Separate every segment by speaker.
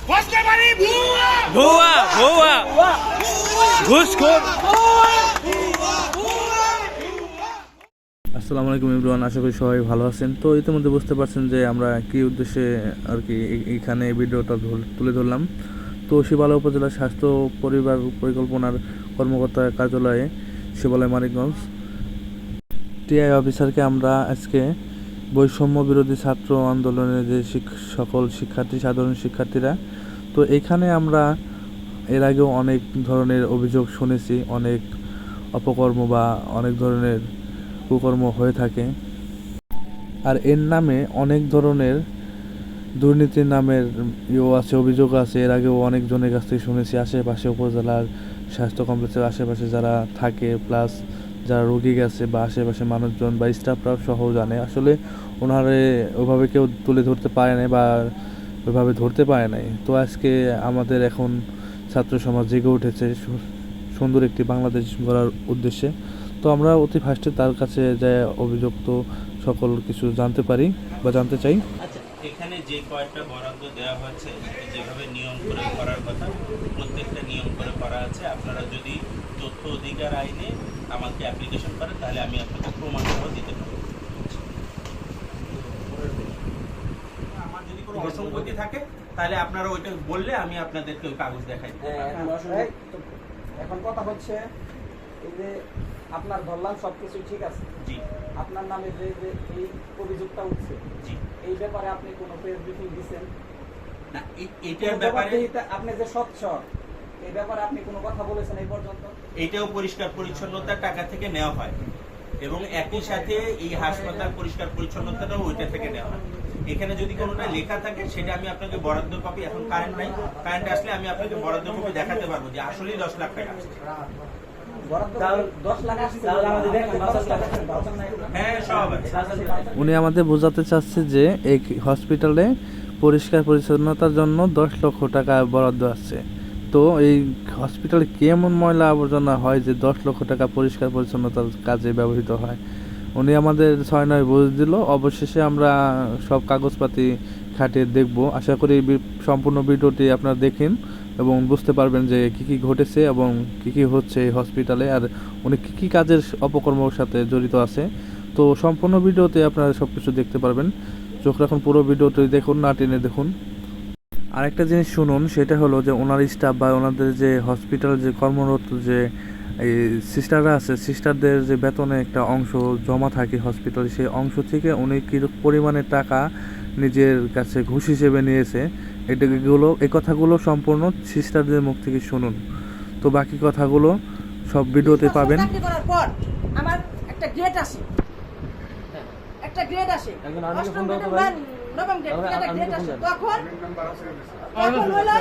Speaker 1: ভুয়া ভুয়া ঘুষখোর। আসসালামু আলাইকুম এভরিওয়ান, আশা করি সবাই ভালো আছেন। তো ইতিমধ্যে বুঝতে পারছেন যে আমরা কী উদ্দেশ্যে আর কি এইখানে ভিডিওটা তুলে ধরলাম। তো শিবালয় উপজেলা স্বাস্থ্য পরিবার পরিকল্পনার কর্মকর্তার কার্যালয়ে শিবালয় মানিকগঞ্জ টিআই অফিসারকে আমরা আজকে বৈষম্য বিরোধী ছাত্র আন্দোলনের যে সকল শিক্ষার্থী, সাধারণ শিক্ষার্থীরা, তো এইখানে আমরা এর আগেও অনেক ধরনের অভিযোগ শুনেছি, অনেক অপকর্ম বা অনেক ধরনের কুকর্ম হয়ে থাকে। আর এর নামে অনেক ধরনের দুর্নীতির নামের আছে, অভিযোগ আছে। এর আগেও অনেকজনের কাছ থেকে শুনেছি। আশেপাশে উপজেলার স্বাস্থ্য কমপ্লেক্সের আশেপাশে যারা থাকে, প্লাস যারা রোগী গেছে বা আশেপাশে মানুষজন বা স্টাফরাও সহ জানে, আসলে ওনারে ওভাবে কেউ তুলে ধরতে পারে নাই বা ওইভাবে ধরতে পারে নাই। তো আজকে আমাদের এখন ছাত্র সমাজ জেগে উঠেছে সুন্দর একটি বাংলাদেশ গড়ার উদ্দেশ্যে। তো আমরা অতি ফার্স্টে তার কাছে যে অভিযুক্ত সকল কিছু জানতে পারি বা জানতে চাই।
Speaker 2: আচ্ছা, এখানে যে কয়েকটা বরাদ্দ দেওয়া হয়েছে যেভাবে নিয়ম করে করার কথা, প্রত্যেকটা নিয়ম করে করা আছে। আপনারা যদি তথ্য অধিকার আইনে আমাকে অ্যাপ্লিকেশন করেন তাহলে আমি আপনাকে প্রমাণ সহ দিতে পারবো। আমার যদি কোনো অসঙ্গতি থাকে তাহলে আপনারা ওইটা বললে আমি আপনাদেরকে ওই কাগজ দেখাই দিতে পারবো।
Speaker 3: এখন কথা হচ্ছে এই যে আপনার ধরলাম সবকিছু ঠিক আছে,
Speaker 2: জি,
Speaker 3: আপনার নামে যে যে এই অভিযোগটা উঠছে,
Speaker 2: জি,
Speaker 3: এই ব্যাপারে আপনি কোনো প্রেস ব্রিফিং দিবেন
Speaker 2: না? এইটার ব্যাপারে
Speaker 3: আপনি যে স্বচ্ছ, এই ব্যাপারে আপনি কোনো কথা বলেছেন এই পর্যন্ত?
Speaker 2: এইটাও পরিষ্কার পরিচ্ছন্নতার টাকা থেকে নেওয়া হয় এবং একই সাথে এই হাসপাতাল পরিষ্কার পরিচ্ছন্নতাটাও ওইটা থেকে নেওয়া হয়। এখানে যদি কোনোটা লেখা থাকে সেটা আমি আপনাকে বরাদ্দ কপি, এখন কারেন্ট নাই, কারেন্ট আসলে আমি আপনাকে বরাদ্দ কপি দেখাতে পারবো যে আসলেই 10 লাখ টাকা আসছে। হ্যাঁ, সব আছে।
Speaker 1: উনি আমাদের বোঝাতে চাচ্ছে যে এই হসপিটালে পরিষ্কার পরিচ্ছন্নতার জন্য 10 লক্ষ টাকা বরাদ্দ আছে। তো এই হসপিটালে কেমন ময়লা আবর্জনা হয় যে 10 লক্ষ টাকা পরিষ্কার পরিচ্ছন্নতার কাজে ব্যবহৃত হয়। উনি আমাদের 6-9 বুঝে দিল। অবশেষে আমরা সব কাগজপাতি খাটিয়ে দেখব। আশা করি সম্পূর্ণ ভিডিওটি আপনারা দেখেন এবং বুঝতে পারবেন যে কী কী ঘটেছে এবং কী কী হচ্ছে এই হসপিটালে, আর উনি কী কী কাজের অপকর্মের সাথে জড়িত আছে। তো সম্পূর্ণ ভিডিওতে আপনারা সব কিছু দেখতে পারবেন। চোখ রাখুন, পুরো ভিডিওটি দেখুন, না টেনে দেখুন। আরেকটা জিনিস শুনুন, সেটা হলো যে ওনার স্টাফ বা ওনাদের যে হসপিটাল যে কর্মরত যে এই সিস্টাররা আছে, সিস্টারদের যে বেতনে একটা অংশ জমা থাকে হসপিটালে, সেই অংশ থেকে উনি কী পরিমাণে টাকা নিজের কাছে ঘুষ হিসেবে নিয়েছে, এই কথাগুলো সম্পূর্ণ সিস্টারদের মুখ থেকে শুনুন। তো বাকি কথাগুলো সব ভিডিওতে পাবেন।
Speaker 4: আমার একটা গ্রেড আসে, নবম গ্রেড, একটা গ্রেড আসে। তখন হলো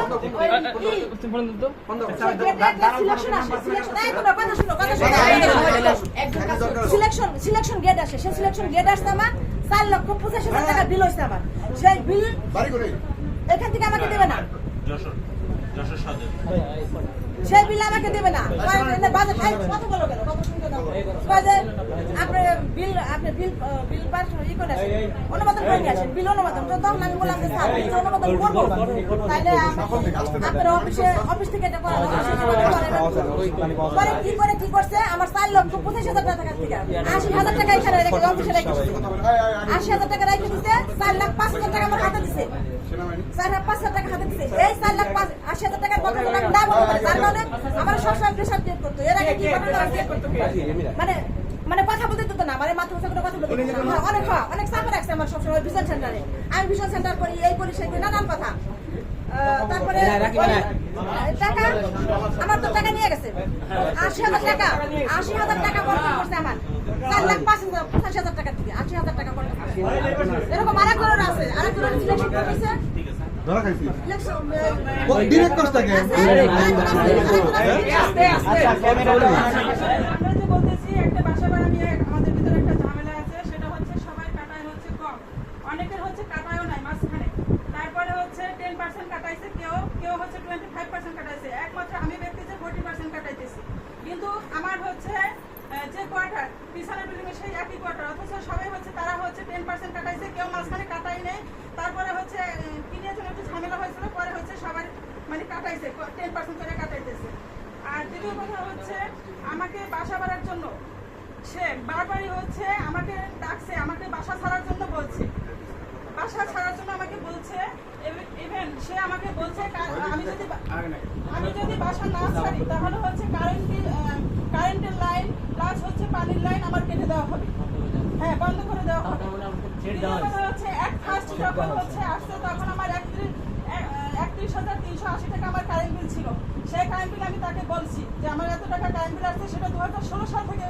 Speaker 4: সিলেকশন গ্রেড আসে। সেই সিলেকশন গ্রেড আসছে আমার 4,85,000 টাকা বিল হয়েছে আমার। সেই বিল এখান থেকে আমাকে দেবে না, সেই বিল আমাকে দেবে না। বাজেট কত বলো কেন, কত শুনতে দাও আপনার বিল, আপনি বিল বিল পাস ই করে আসেন, অনুমোদন করে নিয়ে আসেন, বিল অনুমোদন। তো তখন আমি বললাম যে স্যার বিল অনুমোদন করবো, তাইলে আপনার অফিস থেকে এটা করা পরে কি করছে আমার 4,85,000 টাকা থেকে 80,000 টাকা এখানে রেখে অফিসে রেখে 80,000 টাকা রেখে দিচ্ছে, 4,05,000 টাকা আমার হাতে দিচ্ছে, 4,05,000 টাকা হাতে দিচ্ছে। এই 4,80,000 টাকার কথা বললাম না বলতে পারে, যার কারণে আমার সবসময় প্রেশার ক্রিয়েট করতো। এর আগে কি মানে কথা বলতে দিত না, মানে মাত্র কথা বলতে দিত না। অনেক চাপে রাখছে আমার সবসময় ভিশন সেন্টারে। আমি ভিশন সেন্টার করি, এই করি, সেই করি, নানান কথা। তারপরে টাকা আমার তো টাকা নিয়ে গেছে 80,000 টাকা, 80,000 টাকা বর্তমান করছে আমার 4,85,000 টাকা থেকে 80,000 টাকা বর্তমান। এরকম আরেকজনের আছে, আরেকজনের সিলেকশন করতেছে ধরা খাইছি ডিরেক্ট কষ্ট থাকে বলতেছি। একটা বাসা ভাড়া নিয়ে আমাদের ভিতরে একটা ঝামেলা আছে, সেটা হচ্ছে সবাই কাটায় হচ্ছে কম, অনেকের হচ্ছে কাটায়ও নাই মাঝখানে। তারপরে হচ্ছে 10% কাটাইছে, কেউ হচ্ছে 25% কাটাইছে, একমাত্র আমি ব্যক্তি যে 40% কাটাইতেছি। কিন্তু আমার হচ্ছে যে কোয়ার্টার পিছনের বিল্ডিং এর সেই একই কোয়ার্টার, অথচ সবাই হচ্ছে তারা হচ্ছে 10% কাটাইছে, কেউ মাঝখানে কাটাই নেই। তারপরে হচ্ছে কি নিয়ে একটু ঝামেলা হয়েছিল, পরে হচ্ছে সবাই
Speaker 5: কাটাইছে, 10% করে কাটাইতেছে। আর দ্বিতীয় কথা হচ্ছে আমাকে বাসা ভাড়ার জন্য সে বারবারই হচ্ছে আমাকে ডাকছে, আমাকে বাসা ছাড়ার জন্য বলছে, বাসা ছাড়ার জন্য আমাকে বলছে। ইভেন সে আমাকে বলছে আমি যদি বাসা না ছাড়ি তাহলে হচ্ছে কারেন্টের লাইন প্লাস হচ্ছে পানির লাইন আমার কেটে দেওয়া হবে, হ্যাঁ বন্ধ করে দেওয়া হবে। দ্বিতীয় কথা হচ্ছে ফার্স্ট যখন হচ্ছে আসছে তখন আমার 31,380 টাকা আমার কারেন্ট বিল ছিল। সেই কারেন্ট বিল আমি তাকে বলছি যে আমার এত টাকা কারেন্ট বিল আসছে, সেটা 2016 সাল থেকে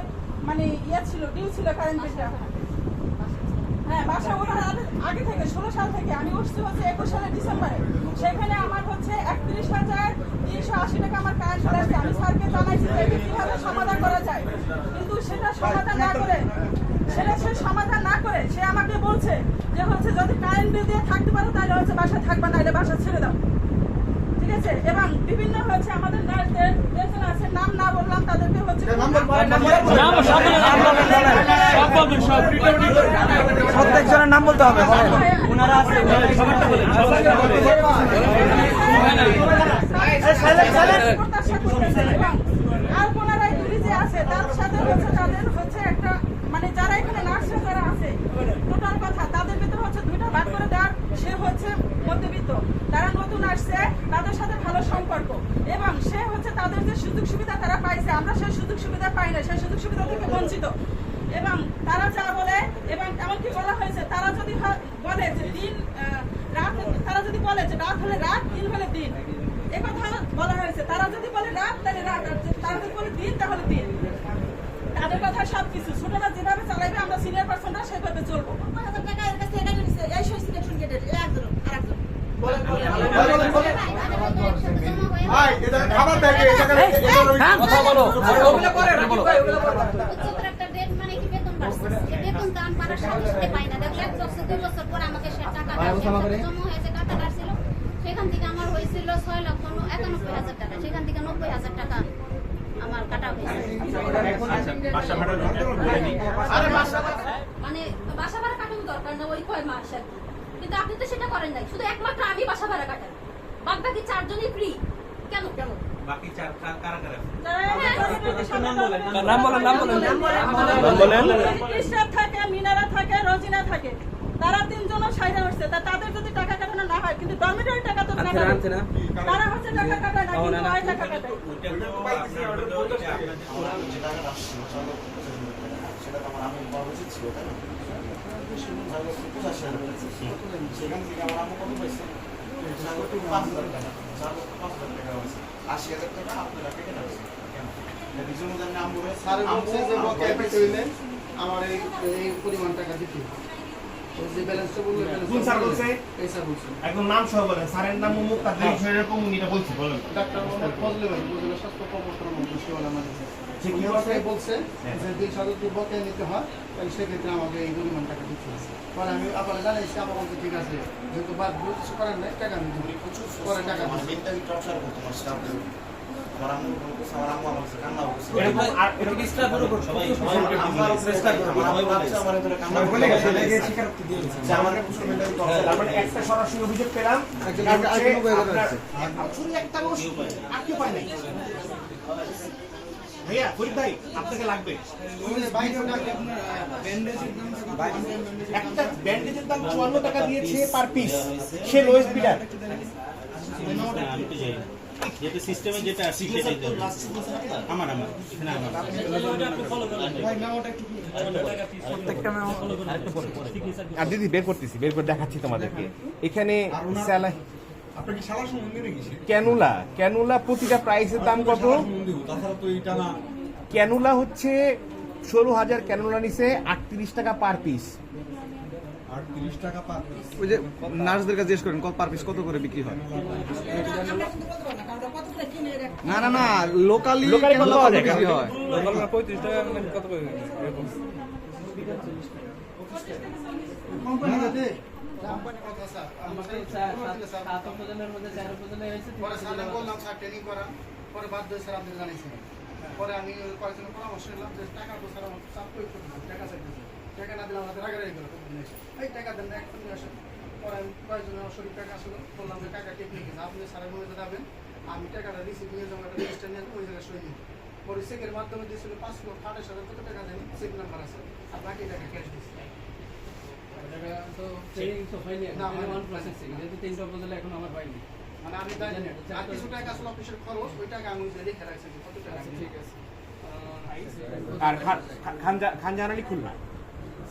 Speaker 5: মানে ছিল ডিউ ছিল কারেন্ট বিলটা। হ্যাঁ বাসা ওঠার আগে থেকে 16 সাল থেকে আমি উঠছি হচ্ছে 21 সালের ডিসেম্বরে। সেখানে আমার হচ্ছে 31,380 টাকা আমার কারেন্ট বিল আসছে। আমি স্যারকে জানাইছি যে এটা কিভাবে সমাধান করা যায়, কিন্তু সেটা সমাধান না করে সে আমাকে বলছে যে হচ্ছে যদি কারেন্ট বিল দিয়ে থাকতে পারো তাহলে হচ্ছে বাসা থাকবা না, এটা বাসা ছেড়ে দাও, ঠিক আছে। এবং বিভিন্ন হচ্ছে আমাদের নার্সদের যেজন আছে, নাম না বললাম তাদেরকে হচ্ছে
Speaker 3: প্রত্যেকজনের নাম বলতে হবে, ওনারা আছে
Speaker 5: আর পুনরায় দুই যে আছে তার সাথে হচ্ছে তাদের হচ্ছে একটা মানে যারা এখানে নার্সরা যারা আছে টোটাল কথা তাদের ভিতরে হচ্ছে দুইটা ভাগ করে দেওয়ার। সে হচ্ছে মধ্যবিত্ত, তারা নতুন আসছে, তাদের সাথে ভালো সম্পর্ক, এবং সে হচ্ছে তাদের যে সুযোগ সুবিধা তারা পাইছে, আমরা সেই সুযোগ সুবিধা পাই না, সেই সুযোগ সুবিধা থেকে বঞ্চিত। এবং তারা যা বলে, এবং এমনকি বলা হয়েছে তারা যদি বলে যে রাত, তারা যদি বলে যে রাত হলে রাত, দিন হলে দিন, একথা বলা হয়েছে। তারা যদি বলে রাত তাহলে রাত, আর তারা যদি বলে দিন তাহলে দিন। তাদের কথা সবকিছু ছোটরা যেভাবে চালাইবে আমরা সিনিয়র পার্সনরা সেভাবে চলবো।
Speaker 4: 50,000 টাকা এর কাছে এটা নিছে, এই সিলেকশন গেটে একজন আরেকজন
Speaker 6: উচ্চতর একটা রেট মানে কি বেতন বাড়ছে, এই বেতন দাম বাড়ার সাথে সাথে পাই না। দেখো 1 বছর 2 বছর পর আমাকে সে টাকা জমা হয়েছে, টাকাটা ছিল সেখান থেকে আমার হয়েছিল 6,91,000 টাকা, সেখান থেকে 90,000 টাকা আমার কাটা হয়েছে। মানে বাসা ভাড়া কাটানো দরকার না, ওই কয় মাস আর কি। কিন্তু আপনি তো সেটা করেন নাই, শুধু একমাত্র আমি বাসা ভাড়া কাটাই, বাকি 4 জনই ফ্রি। কেন
Speaker 2: বাকি চার কারা কারা?
Speaker 5: ইশরাত থাকে, মিনারা থাকে, রোজিনা থাকে, তারা 3 জন সাইডে হচ্ছে। তাদের যদি টাকা কাটানো না হয়, কিন্তু ডরমিটরি টাকা তো কাটা তারা হচ্ছে টাকা কাটায় না, কিন্তু আয় টাকা কাটায়।
Speaker 7: সেখান থেকে আমার আম্মু কত পাইছে? 5,000 টাকা, 5,000 টাকা হয়েছে, 80,000 টাকা আপনারা কেটে রাখছেন কেন?
Speaker 8: আমার এই পরিমাণ টাকা দিতে যে ব্যালেন্সটা বললেন
Speaker 7: কোন স্যার বলছে?
Speaker 8: এই স্যার বলছে
Speaker 7: একদম নাম সহ বলেন, স্যারের নাম মুখ তাদের শরীরের কমুনিটা বলছি বলেন।
Speaker 8: ডাক্তার মোহাম্মদ ফজলে ভাই উপজেলা স্বাস্থ্য কর্মকর্তা মন্ত্রিসভা আমাদের
Speaker 7: ঠিক
Speaker 8: উনি
Speaker 7: আছে
Speaker 8: বলছে যে 2,000 যদি বকেয়া নিতে হয় তাহলে সেক্ষেত্রে আমাকে এই পরিমাণ টাকা দিতে হবে। পরে আমি আপনারা জানাইছি, আমার বলতে ঠিক আছে, যেহেতু বাদ কিছু করার নাই, টাকা আমি দিই, পরে টাকা দিই।
Speaker 7: মেন্টালি টর্চার করতে পারছে আপনাদের। আমার আম্মু বলছে, আমার আম্মু আমার কাছে কান্না করছে।
Speaker 2: এরকম আর এটা চেষ্টা করো সবাই
Speaker 7: আমার চেষ্টা করো, আমার বাচ্চা আমার ধরে কান্না করছে। স্বীকারোক্তি দিয়ে দিয়েছে যে আমাকে প্রচুর মেন্টালি টর্চার। তার মানে একটা সরাসরি অভিযোগ পেলাম, আসলে একটা মানুষ আর কি পায় নাই। ভাইয়া ফরিদ ভাই আপনাকে লাগবে একটা ব্যান্ডেজের দাম 54 টাকা দিয়েছে পার পিস, সে লোয়েস্ট বিডার।
Speaker 2: যেটা সিস্টেমে যেটা আছে সেটাই দেব আমার এখানে আমার
Speaker 9: আর দিদি বের করতেছি, বের করে দেখাচ্ছি তোমাদেরকে। এখানে স্যালাই ক্যানুলা প্রতিটা প্রাইসের দাম কত? ক্যানুলা হচ্ছে 16,000 ক্যানুলা নিছে 38 টাকা পার পিস।
Speaker 8: 38 টাকা পার পিস। ওই যে নার্সদের কাছে জিজ্ঞেস করেন কত পার পিস কত করে বিক্রি হয়?
Speaker 4: আমরা কিন্তু বলতে পারবো না, কারণ কত করে কিনে রাখতে
Speaker 8: না লোকালি
Speaker 9: কত
Speaker 8: বিক্রি হয়?
Speaker 1: লোকাল 35 টাকা মানে কত করে এরকম?
Speaker 8: কোম্পানিতে কোম্পানি কত স্যার? আমাদের 7 উপজেলার মধ্যে 4 উপজেলায় হয়েছে। পরে স্যার বললাম স্যার ট্রেনিং করা, পরে বাধ্য হয়ে স্যার আপনি জানাইছেন। পরে আমি কয়েকজনের পরামর্শ নিলাম যে টাকা তো স্যার আমার চাপ প্রয়োগ করতে হবে, টাকা চাইতেছে, টাকা না দিলে আমাদের রাগারাগি করে এই টাকা দেন না, এখন নিয়ে আসেন। পরে আমি কয়েকজনের শরীর টাকা আসলো, বললাম যে টাকা টেকনিক আছে, আপনি স্যারের মধ্যে যাবেন, আমি টাকাটা রিসিভ নিয়ে যাবো, একটা রেজিস্টার নিয়ে ওই জায়গায় সই নিই। পরে চেকের মাধ্যমে দিয়েছিল 5,28,000 কত টাকা জানি, চেক নাম্বার আছে, আর বাকি টাকা ক্যাশ দিচ্ছি। না, মানে আমি জানি না, আর কিছু টাকা আসলে অফিসের খরচ, ওই টাকা আমি লিখে রাখছি কত টাকা। ঠিক আছে।
Speaker 9: আর খানজাহান আলী খুলনা,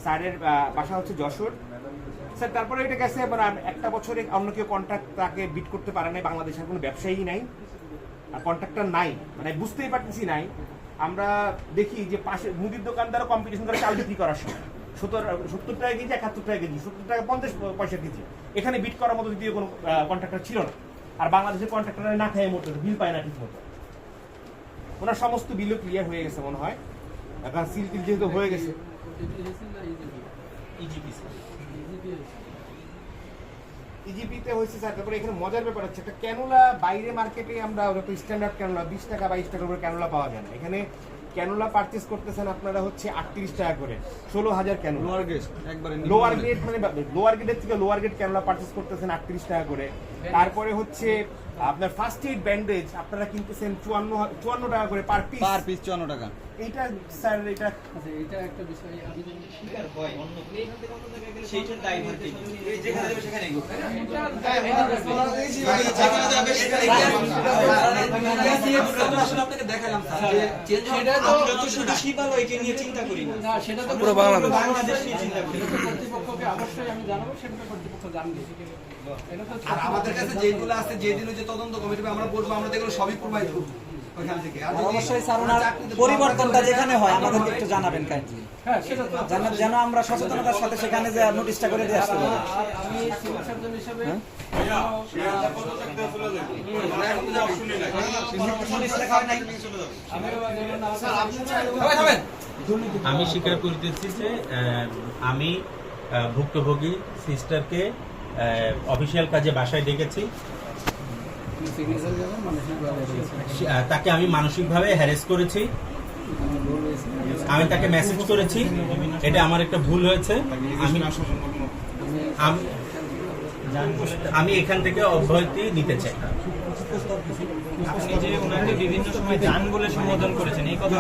Speaker 9: স্যারের বাসা হচ্ছে যশোর। স্যার তারপরে এটা গেছে মানে একটা বছরে অন্য কেউ কন্ট্রাক্ট তাকে বিট করতে পারে নাই, বাংলাদেশের কোনো ব্যবসায়ী নাই আর কন্ট্রাক্টর নাই, মানে বুঝতেই পারতেছি নাই। আমরা দেখি যে পাশে মুদির দোকানদারও কম্পিটিশন করে চাল বিক্রি করার সময় 70 টাকা কেজি, 71 টাকা কেজি, 70 টাকা 50 পয়সা কেজি। এখানে বিট করার মতো দ্বিতীয় কোনো কন্ট্রাক্টর ছিল না। আর বাংলাদেশের কন্ট্রাক্টররা না খায় মতো বিল পায় না ঠিক মতো। ওনার সমস্ত বিলও ক্লিয়ার হয়ে গেছে মনে হয়, এখন সিল টিল যেহেতু হয়ে গেছে। ইজিপিতে হয়েছে স্যার। তারপরে এখানে মজার ব্যাপার হচ্ছে একটা ক্যানোলা বাইরে মার্কেটে আমরা তো স্ট্যান্ডার্ড ক্যানোলা 20 টাকা 22 টাকা করে ক্যানোলা পাওয়া যায় না। এখানে ক্যানোলা পারচেজ করতেছেন আপনারা হচ্ছে 38 টাকা করে, 16,000 ক্যানোলা। লোয়ার গ্রেড একবারে লোয়ার গ্রেড, মানে লোয়ার গ্রেডের থেকে লোয়ার গ্রেড ক্যানোলা পারচেজ করতেছেন 38 টাকা করে। তারপরে হচ্ছে আপনার ফার্স্ট এইড ব্যান্ডেজ আপনারা কিনতেছেন 54 টাকা করে পার পিস।
Speaker 3: 54 টাকা।
Speaker 9: এইটা স্যার এটা
Speaker 3: এটা একটা বিষয়, আমি যদি স্বীকার হয় অন্য
Speaker 2: সেইটার দায় নিতে যেখানে যাবে সেখানে
Speaker 3: আপনাকে দেখালাম যে সেটা তো শুধু শিবালো এটা নিয়ে চিন্তা করি না, সেটা তো
Speaker 1: পুরো
Speaker 3: বাংলাদেশ নিয়ে চিন্তা করি।
Speaker 8: কর্তৃপক্ষকে অবশ্যই আমি জানাবো, সেটা কর্তৃপক্ষ জানবে।
Speaker 3: আর আমাদের কাছে যেগুলো আছে, যেদিন যে তদন্ত কমিটি আমরা বলবো, আমরা দেখলো সবই প্রোভাইড করবো ওইখান থেকে। আর অবশ্যই স্যার ওনার পরিবর্তনটা যেখানে হয় আমাদেরকে একটু জানাবেন কাইন্ডলি,
Speaker 8: হ্যাঁ সেটা তো
Speaker 3: যেন আমরা সচেতনতার সাথে সেখানে যে নোটিশটা করে দিয়ে আসতে পারি।
Speaker 8: আমি সিভিল সার্জন হিসেবে
Speaker 2: আমি স্বীকার করিতেছি যে আমি ভুক্তভোগী সিস্টারকে অফিসিয়াল কাজে বাসায় ডেকেছি, তাকে আমি মানসিকভাবে হ্যারেস করেছি, আমি তাকে মেসেজ করেছি, এটা আমার একটা ভুল হয়েছে। আমি এখান থেকে অব্যাহতি নিতে চাই। আপনি যে ওনাকে বিভিন্ন সময় জান বলে সম্বোধন করেছেন, এই কথা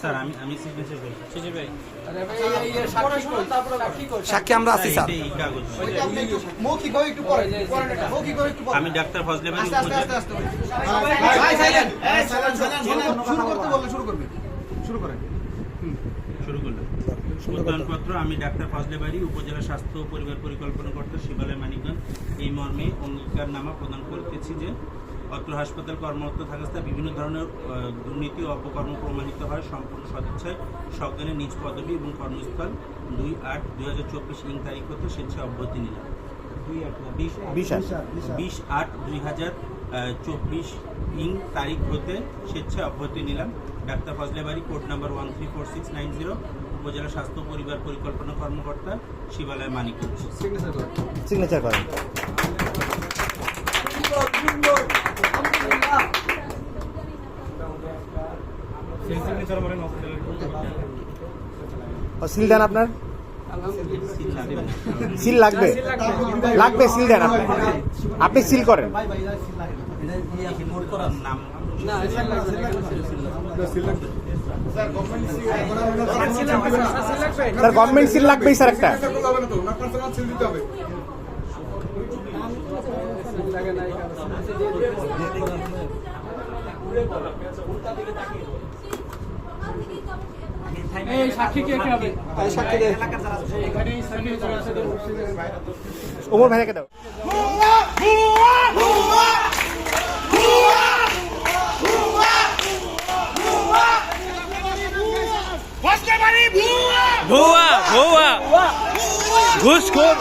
Speaker 2: স্যার আমি সিগনেচার করি।
Speaker 3: সাক্ষী আমরা আছি স্যার।
Speaker 2: আমি ডাক্তার ফজলে বাড়ি শুরু করলাম প্রত্যয়নপত্র। আমি ডাক্তার ফজলে বাড়ি উপজেলা স্বাস্থ্য ও পরিবার পরিকল্পনা কর্তা শিবালয় মানিকগঞ্জ এই মর্মে অঙ্গীকারনামা প্রদান করতেছি যে অত্র হাসপাতাল কর্মরত থাকাস্থায় বিভিন্ন ধরনের দুর্নীতি ও অপকর্ম প্রমাণিত হয় সম্পূর্ণ সদিচ্ছায় সজ্ঞানের নিজ পদবি এবং কর্মস্থল 2/8/2024 ইং তারিখ হতে স্বেচ্ছায় অব্যাহতি নিলাম। 20/8/2024 ইং তারিখ হতে স্বেচ্ছায় অব্যাহতি নিলাম। ডাক্তার ফজলে বাড়ি, কোড নাম্বার 134690, উপজেলা স্বাস্থ্য পরিবার পরিকল্পনা কর্মকর্তা শিবালয় মানিকগঞ্জ।
Speaker 9: সিগনেচার করেন। সিল দেন আপনার, সিল লাগবে, লাগবে সিল দেন আপনি সিল করেন। স্যার গভর্নমেন্ট সিল লাগবেই স্যার একটা।
Speaker 8: এই সাক্ষী কে হবে?
Speaker 3: সাক্ষী দেয়
Speaker 9: ওমর ভাইকে দাও।
Speaker 1: ভুয়া ভুয়া ঘুষখোর।